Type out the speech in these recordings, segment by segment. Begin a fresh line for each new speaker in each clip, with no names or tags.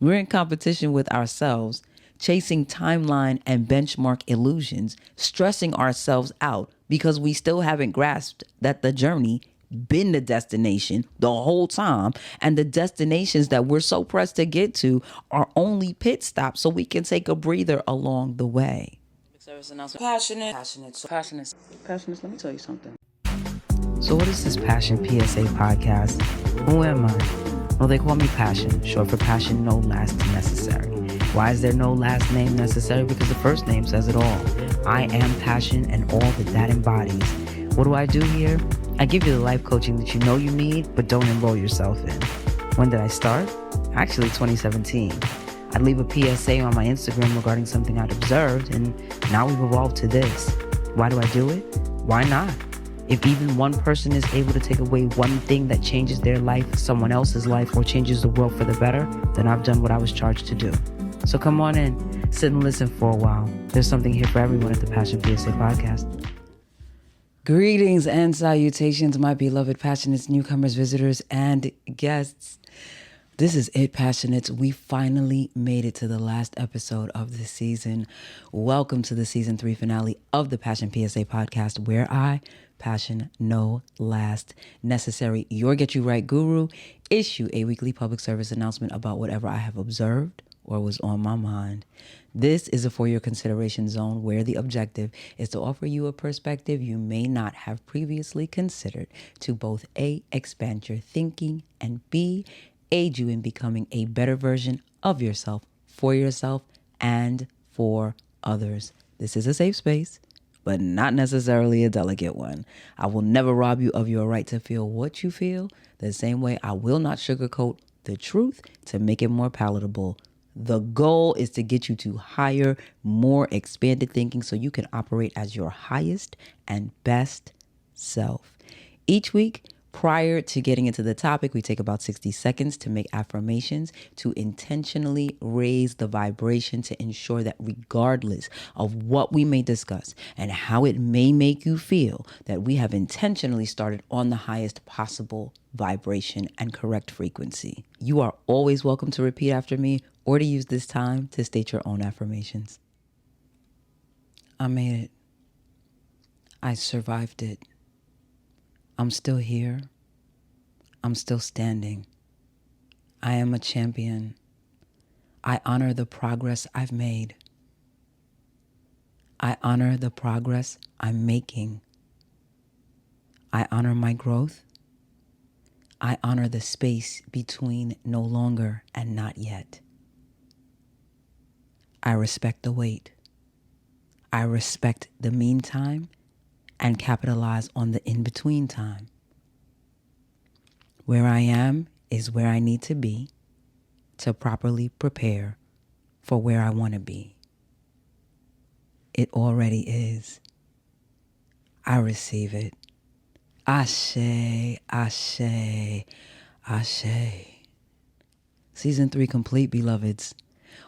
We're in competition with ourselves, chasing timeline and benchmark illusions, stressing ourselves out because we still haven't grasped that the journey been the destination the whole time, and the destinations that we're so pressed to get to are only pit stops so we can take a breather along the way. Passionate. Let me tell you something. So what is this Passion PSA podcast? Who am I? Well, they call me Passion, short for passion, no last necessary. Why is there no last name necessary? Because the first name says it all. I am Passion and all that embodies. What do I do here? I give you the life coaching that you know you need, but don't enroll yourself in. When did I start? Actually, 2017. I'd leave a PSA on my Instagram regarding something I'd observed, and now we've evolved to this. Why do I do it? Why not? If even one person is able to take away one thing that changes their life, someone else's life, or changes the world for the better, then I've done what I was charged to do. So come on in, sit and listen for a while. There's something here for everyone at the Passion PSA podcast. Greetings and salutations, my beloved Passionates, newcomers, visitors, and guests. This is it, Passionates. We finally made it to the last episode of the season. Welcome to the season 3 finale of the Passion PSA podcast, where I, Passion No Last Necessary, your Get You Right guru, issue a weekly public service announcement about whatever I have observed or was on my mind. This is a for your consideration zone where the objective is to offer you a perspective you may not have previously considered to both A, expand your thinking, and B, aid you in becoming a better version of yourself, for yourself, and for others. This is a safe space, but not necessarily a delicate one. I will never rob you of your right to feel what you feel, the same way I will not sugarcoat the truth to make it more palatable. The goal is to get you to higher, more expanded thinking so you can operate as your highest and best self. Each week, prior to getting into the topic, we take about 60 seconds to make affirmations to intentionally raise the vibration to ensure that regardless of what we may discuss and how it may make you feel, that we have intentionally started on the highest possible vibration and correct frequency. You are always welcome to repeat after me or to use this time to state your own affirmations. I made it. I survived it. I'm still here. I'm still standing. I am a champion. I honor the progress I've made. I honor the progress I'm making. I honor my growth. I honor the space between no longer and not yet. I respect the wait. I respect the meantime and capitalize on the in-between time. Where I am is where I need to be to properly prepare for where I want to be. It already is. I receive it. Ashe, ashe, ashe. Season 3 complete, beloveds.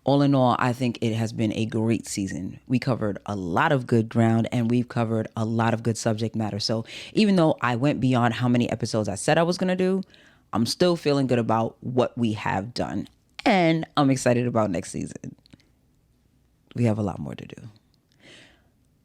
All in all, I think it has been a great season. We covered a lot of good ground and we've covered a lot of good subject matter. So even though I went beyond how many episodes I said I was going to do, I'm still feeling good about what we have done. And I'm excited about next season. We have a lot more to do.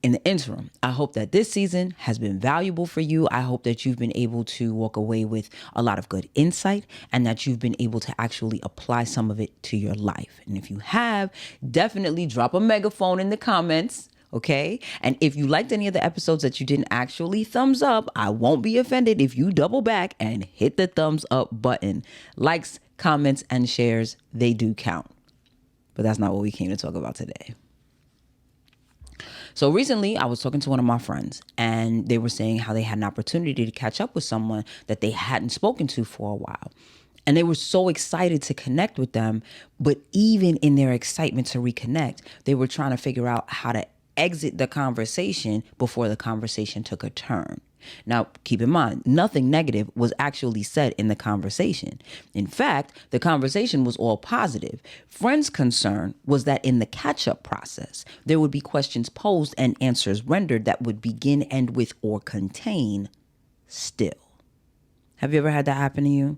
In the interim, I hope that this season has been valuable for you. I hope that you've been able to walk away with a lot of good insight and that you've been able to actually apply some of it to your life. And if you have, definitely drop a megaphone in the comments, okay? And if you liked any of the episodes that you didn't actually thumbs up, I won't be offended if you double back and hit the thumbs up button. Likes, comments, and shares, they do count. But that's not what we came to talk about today. So recently I was talking to one of my friends and they were saying how they had an opportunity to catch up with someone that they hadn't spoken to for a while. And they were so excited to connect with them. But even in their excitement to reconnect, they were trying to figure out how to exit the conversation before the conversation took a turn. Now, keep in mind, nothing negative was actually said in the conversation. In fact, the conversation was all positive. Friends' concern was that in the catch-up process, there would be questions posed and answers rendered that would begin, end with, or contain still. Have you ever had that happen to you?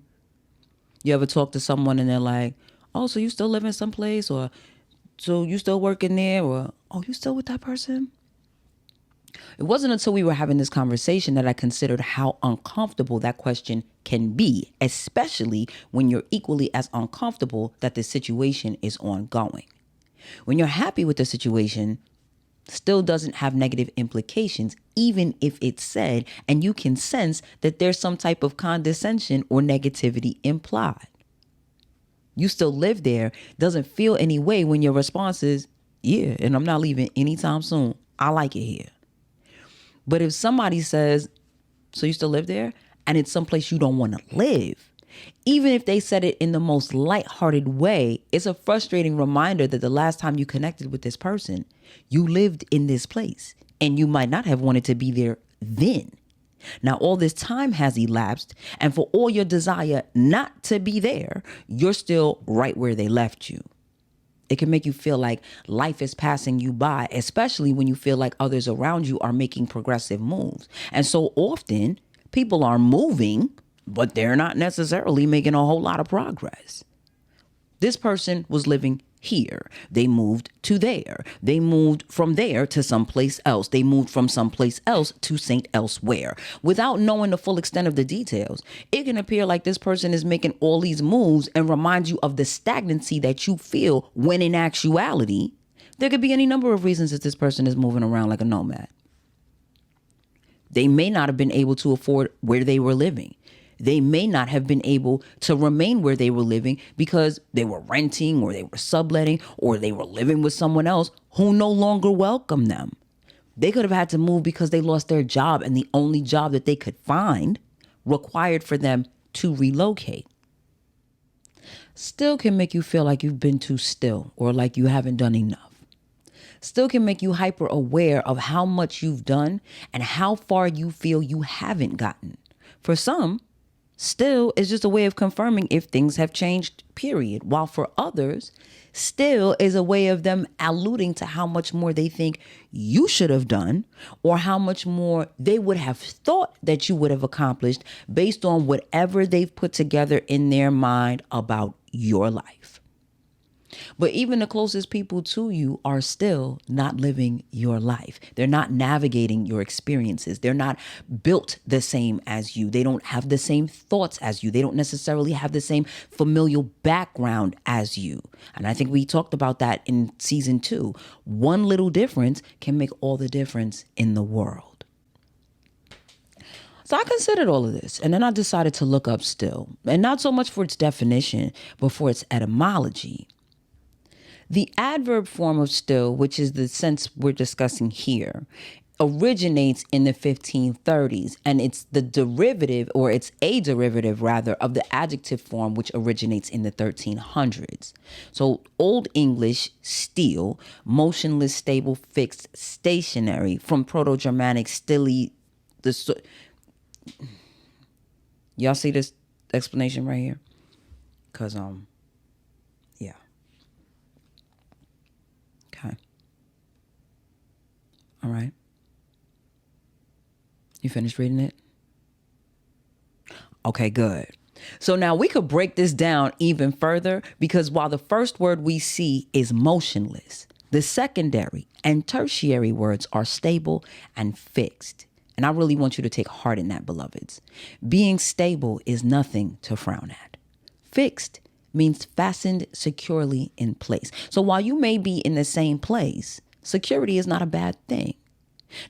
You ever talk to someone and they're like, oh, so you still live in some place, or so you still working there, or oh, you still with that person? It wasn't until we were having this conversation that I considered how uncomfortable that question can be, especially when you're equally as uncomfortable that the situation is ongoing. When you're happy with the situation, still doesn't have negative implications, even if it's said, and you can sense that there's some type of condescension or negativity implied. You still live there, doesn't feel any way when your response is, yeah, and I'm not leaving anytime soon. I like it here. But if somebody says, so you still live there, and it's someplace you don't want to live, even if they said it in the most lighthearted way, it's a frustrating reminder that the last time you connected with this person, you lived in this place, and you might not have wanted to be there then. Now, all this time has elapsed, and for all your desire not to be there, you're still right where they left you. It can make you feel like life is passing you by, especially when you feel like others around you are making progressive moves. And so often, people are moving, but they're not necessarily making a whole lot of progress. This person was living here. They moved to there. They moved from there to someplace else. They moved from someplace else to Saint Elsewhere. Without knowing the full extent of the details, it can appear like this person is making all these moves and remind you of the stagnancy that you feel, when in actuality, there could be any number of reasons that this person is moving around like a nomad. They may not have been able to afford where they were living. They may not have been able to remain where they were living because they were renting, or they were subletting, or they were living with someone else who no longer welcomed them. They could have had to move because they lost their job, and the only job that they could find required for them to relocate. Still can make you feel like you've been too still, or like you haven't done enough. Still can make you hyper aware of how much you've done and how far you feel you haven't gotten. For some, still is just a way of confirming if things have changed, period. While for others, still is a way of them alluding to how much more they think you should have done, or how much more they would have thought that you would have accomplished based on whatever they've put together in their mind about your life. But even the closest people to you are still not living your life. They're not navigating your experiences. They're not built the same as you. They don't have the same thoughts as you. They don't necessarily have the same familial background as you. And I think we talked about that in season 2. One little difference can make all the difference in the world. So I considered all of this, and then I decided to look up still, and not so much for its definition, but for its etymology. The adverb form of still, which is the sense we're discussing here, originates in the 1530s, and it's the derivative, or it's a derivative rather, of the adjective form, which originates in the 1300s. So Old English, still, motionless, stable, fixed, stationary, from Proto-Germanic stilly. Y'all see this explanation right here? Because yeah. Okay. All right. You finished reading it? Okay, good. So now we could break this down even further, because while the first word we see is motionless, the secondary and tertiary words are stable and fixed. And I really want you to take heart in that, beloveds. Being stable is nothing to frown at. Fixed means fastened securely in place. So while you may be in the same place, security is not a bad thing.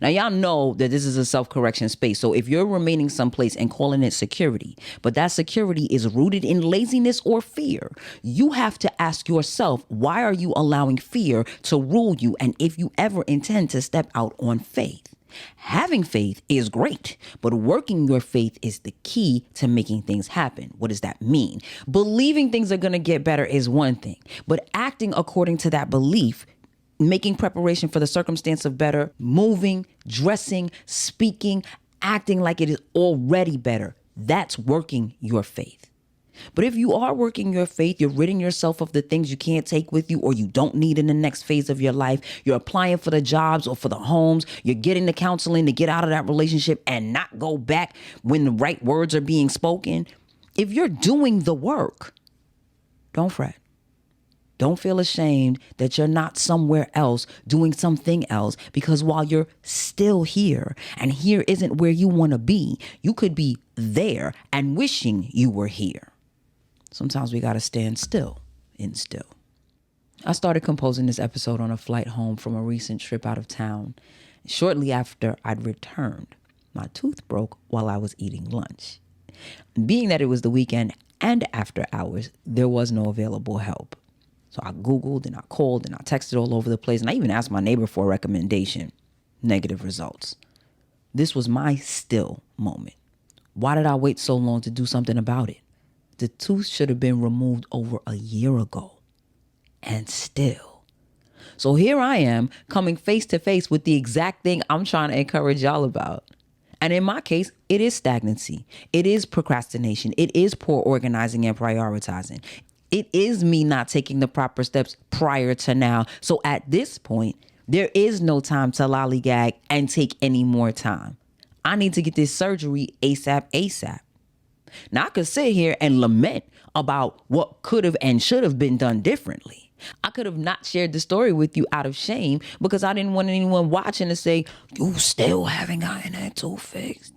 Now, y'all know that this is a self-correction space. So if you're remaining someplace and calling it security, but that security is rooted in laziness or fear, you have to ask yourself, why are you allowing fear to rule you? And if you ever intend to step out on faith. Having faith is great, but working your faith is the key to making things happen. What does that mean? Believing things are going to get better is one thing, but acting according to that belief, making preparation for the circumstance of better, moving, dressing, speaking, acting like it is already better, that's working your faith. But if you are working your faith, you're ridding yourself of the things you can't take with you or you don't need in the next phase of your life. You're applying for the jobs or for the homes. You're getting the counseling to get out of that relationship and not go back when the right words are being spoken. If you're doing the work, don't fret. Don't feel ashamed that you're not somewhere else doing something else, because while you're still here and here isn't where you want to be, you could be there and wishing you were here. Sometimes we got to stand still and still. I started composing this episode on a flight home from a recent trip out of town. Shortly after I'd returned, my tooth broke while I was eating lunch. Being that it was the weekend and after hours, there was no available help. So I Googled and I called and I texted all over the place, and I even asked my neighbor for a recommendation. Negative results. This was my still moment. Why did I wait so long to do something about it? The tooth should have been removed over a year ago. And still. So here I am coming face to face with the exact thing I'm trying to encourage y'all about. And in my case, it is stagnancy. It is procrastination. It is poor organizing and prioritizing. It is me not taking the proper steps prior to now. So at this point, there is no time to lollygag and take any more time. I need to get this surgery ASAP. Now I could sit here and lament about what could have and should have been done differently. I could have not shared the story with you out of shame because I didn't want anyone watching to say, you still haven't gotten that tooth fixed.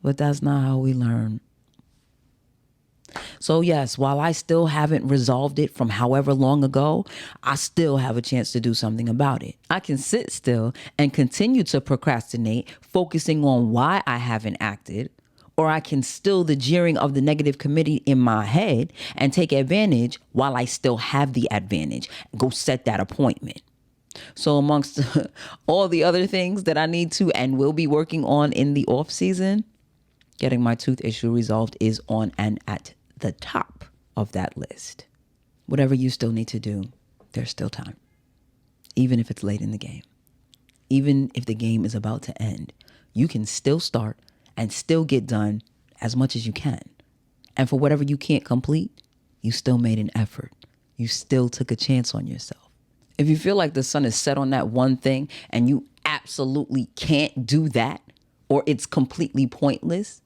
But that's not how we learn. So yes, while I still haven't resolved it from however long ago, I still have a chance to do something about it. I can sit still and continue to procrastinate, focusing on why I haven't acted, or I can still the jeering of the negative committee in my head and take advantage while I still have the advantage. Go set that appointment. So amongst all the other things that I need to and will be working on in the off season, getting my tooth issue resolved is on and at the top of that list. Whatever you still need to do, there's still time. Even if it's late in the game. Even if the game is about to end, you can still start and still get done as much as you can. And for whatever you can't complete, you still made an effort. You still took a chance on yourself. If you feel like the sun is set on that one thing and you absolutely can't do that, or it's completely pointless,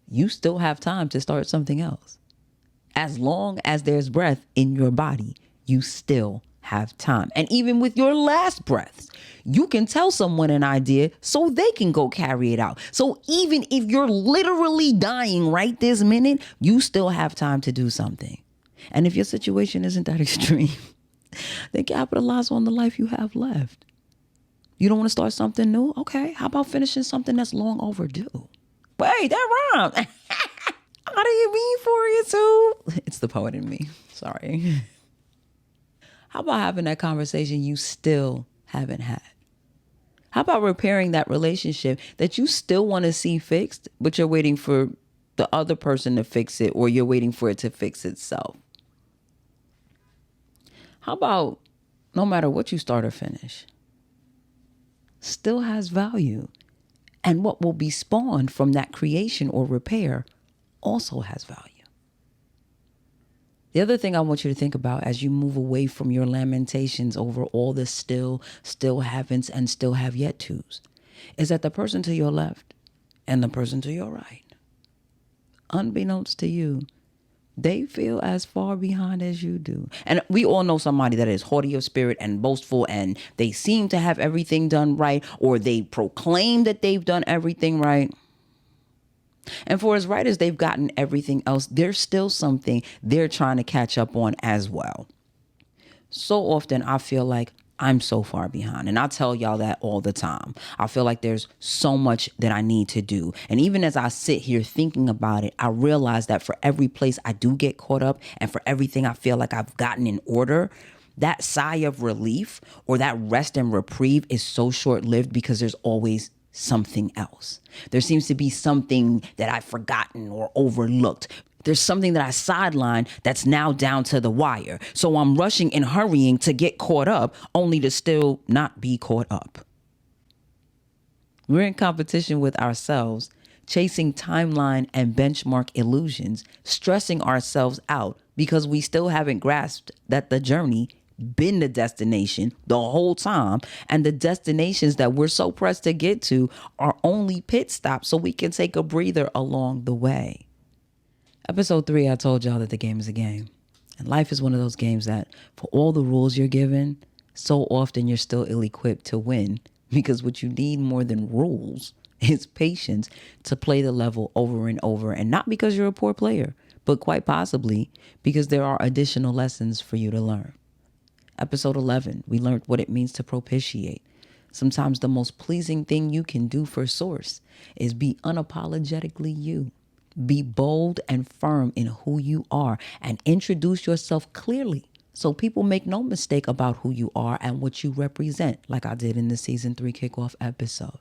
you still have time to start something else. As long as there's breath in your body, you still have time. And even with your last breaths, you can tell someone an idea so they can go carry it out. So even if you're literally dying right this minute, you still have time to do something. And if your situation isn't that extreme, then capitalize on the life you have left. You don't want to start something new? Okay, how about finishing something that's long overdue? Wait, that rhymed. How do you mean for you too? It's the poet in me. Sorry. How about having that conversation you still haven't had? How about repairing that relationship that you still want to see fixed, but you're waiting for the other person to fix it, or you're waiting for it to fix itself? How about no matter what you start or finish, still has value, and what will be spawned from that creation or repair also has value. The other thing I want you to think about as you move away from your lamentations over all the still haven'ts, and still have yet to's is that the person to your left and the person to your right, unbeknownst to you, they feel as far behind as you do. And we all know somebody that is haughty of spirit and boastful, and they seem to have everything done right, or they proclaim that they've done everything right. And for as right as they've gotten everything else, there's still something they're trying to catch up on as well. So often I feel like I'm so far behind, and I tell y'all that all the time. I feel like there's so much that I need to do. And even as I sit here thinking about it, I realize that for every place I do get caught up, and for everything I feel like I've gotten in order, that sigh of relief or that rest and reprieve is so short-lived, because there's always something else. There seems to be something that I've forgotten or overlooked. There's something that I sidelined that's now down to the wire. So I'm rushing and hurrying to get caught up, only to still not be caught up. We're in competition with ourselves, chasing timeline and benchmark illusions, stressing ourselves out because we still haven't grasped that the journey been the destination the whole time, and the destinations that we're so pressed to get to are only pit stops so we can take a breather along the way. Episode 3, I told y'all that the game is a game. And life is one of those games that for all the rules you're given, so often you're still ill-equipped to win, because what you need more than rules is patience to play the level over and over, and not because you're a poor player, but quite possibly because there are additional lessons for you to learn. Episode 11, we learned what it means to propitiate. Sometimes the most pleasing thing you can do for Source is be unapologetically you. Be bold and firm in who you are and introduce yourself clearly so people make no mistake about who you are and what you represent, like I did in the season 3 kickoff episode.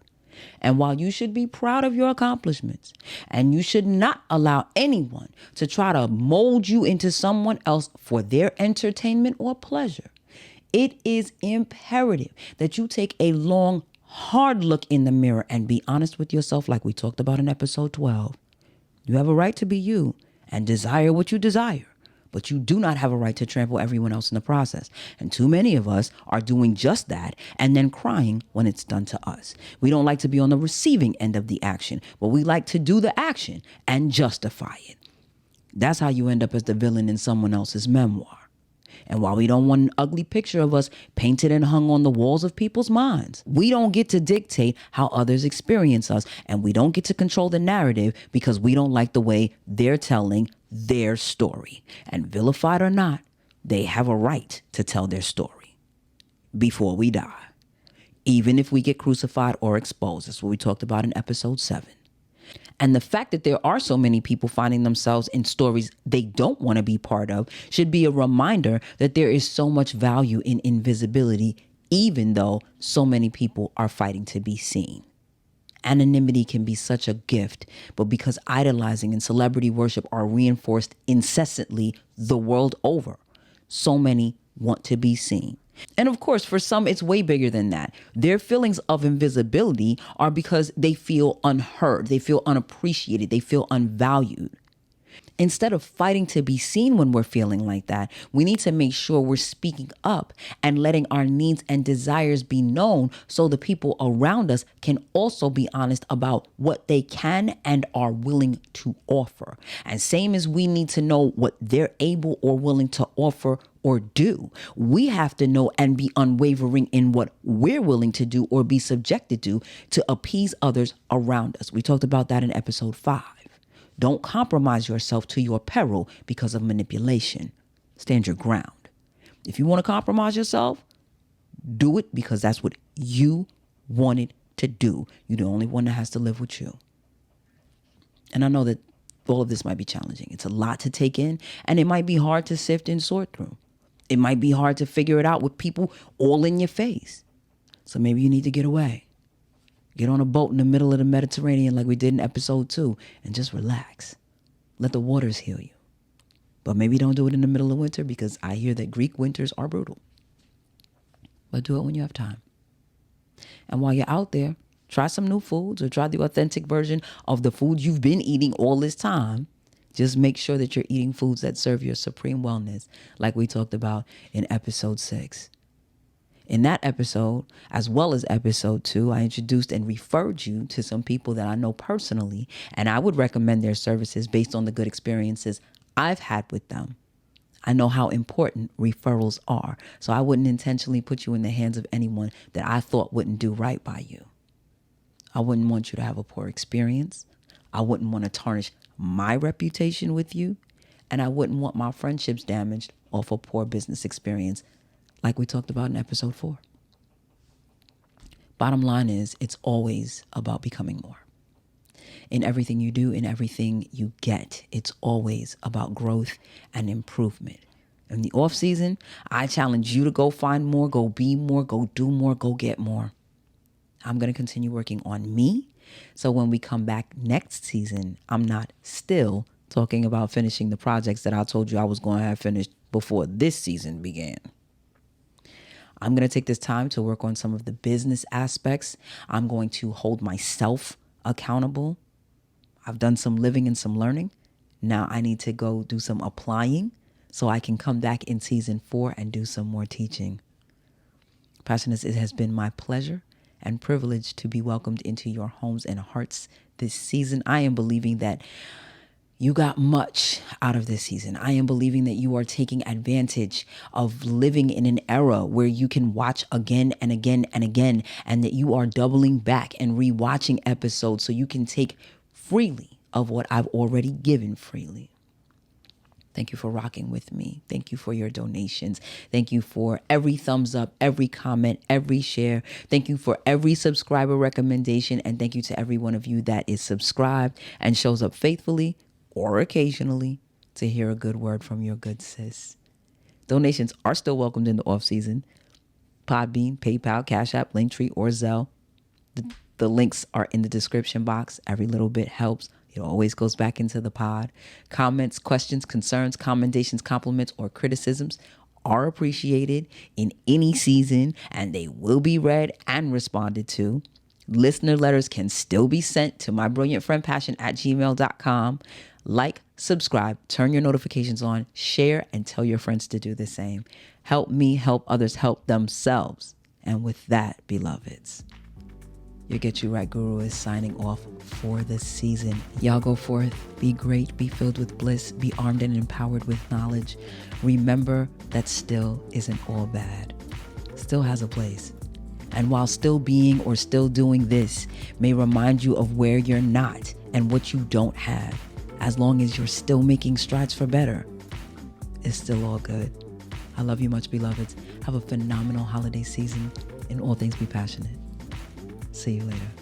And while you should be proud of your accomplishments and you should not allow anyone to try to mold you into someone else for their entertainment or pleasure, it is imperative that you take a long, hard look in the mirror and be honest with yourself, like we talked about in episode 12. You have a right to be you and desire what you desire, but you do not have a right to trample everyone else in the process. And too many of us are doing just that and then crying when it's done to us. We don't like to be on the receiving end of the action, but we like to do the action and justify it. That's how you end up as the villain in someone else's memoir. And while we don't want an ugly picture of us painted and hung on the walls of people's minds, we don't get to dictate how others experience us, and we don't get to control the narrative because we don't like the way they're telling their story. And vilified or not, they have a right to tell their story before we die, even if we get crucified or exposed. That's what we talked about in episode 7. And the fact that there are so many people finding themselves in stories they don't want to be part of should be a reminder that there is so much value in invisibility, even though so many people are fighting to be seen. Anonymity can be such a gift, but because idolizing and celebrity worship are reinforced incessantly the world over, so many want to be seen. And of course, for some, it's way bigger than that. Their feelings of invisibility are because they feel unheard, they feel unappreciated, they feel unvalued. Instead of fighting to be seen when we're feeling like that, we need to make sure we're speaking up and letting our needs and desires be known so the people around us can also be honest about what they can and are willing to offer. And same as we need to know what they're able or willing to offer or do, we have to know and be unwavering in what we're willing to do or be subjected to appease others around us. We talked about that in episode 5. Don't compromise yourself to your peril because of manipulation. Stand your ground. If you want to compromise yourself, do it because that's what you wanted to do. You're the only one that has to live with you. And I know that all of this might be challenging. It's a lot to take in, and it might be hard to sift and sort through. It might be hard to figure it out with people all in your face. So maybe you need to get away. Get on a boat in the middle of the Mediterranean like we did in episode 2 and just relax. Let the waters heal you. But maybe don't do it in the middle of winter because I hear that Greek winters are brutal. But do it when you have time. And while you're out there, try some new foods or try the authentic version of the food you've been eating all this time. Just make sure that you're eating foods that serve your supreme wellness, like we talked about in episode 6. In that episode, as well as episode 2, I introduced and referred you to some people that I know personally, and I would recommend their services based on the good experiences I've had with them. I know how important referrals are, so I wouldn't intentionally put you in the hands of anyone that I thought wouldn't do right by you. I wouldn't want you to have a poor experience. I wouldn't want to tarnish my reputation with you, and I wouldn't want my friendships damaged off a poor business experience like we talked about in episode 4. Bottom line is, it's always about becoming more. In everything you do, in everything you get, it's always about growth and improvement. In the off season, I challenge you to go find more, go be more, go do more, go get more. I'm going to continue working on me. So when we come back next season, I'm not still talking about finishing the projects that I told you I was going to have finished before this season began. I'm going to take this time to work on some of the business aspects. I'm going to hold myself accountable. I've done some living and some learning. Now I need to go do some applying so I can come back in season 4 and do some more teaching. Passioners, it has been my pleasure and privilege to be welcomed into your homes and hearts this season. I am believing that You got much out of this season. I am believing that you are taking advantage of living in an era where you can watch again and again and again, and that you are doubling back and rewatching episodes so you can take freely of what I've already given freely. Thank you for rocking with me. Thank you for your donations. Thank you for every thumbs up, every comment, every share. Thank you for every subscriber recommendation. And thank you to every one of you that is subscribed and shows up faithfully or occasionally to hear a good word from your good sis. Donations are still welcomed in the off season. Podbean, PayPal, Cash App, Linktree, or Zelle. The links are in the description box. Every little bit helps. It always goes back into the pod. Comments, questions, concerns, commendations, compliments, or criticisms are appreciated in any season, and they will be read and responded to. Listener letters can still be sent to mybrilliantfriendpassion@gmail.com. Like, subscribe, turn your notifications on, share, and tell your friends to do the same. Help me help others help themselves. And with that, beloveds, your Get You Right Guru is signing off for this season. Y'all go forth, be great, be filled with bliss, be armed and empowered with knowledge. Remember that still isn't all bad. Still has a place. And while still being or still doing this may remind you of where you're not and what you don't have, as long as you're still making strides for better, it's still all good. I love you much, beloveds. Have a phenomenal holiday season. In all things, be passionate. See you later.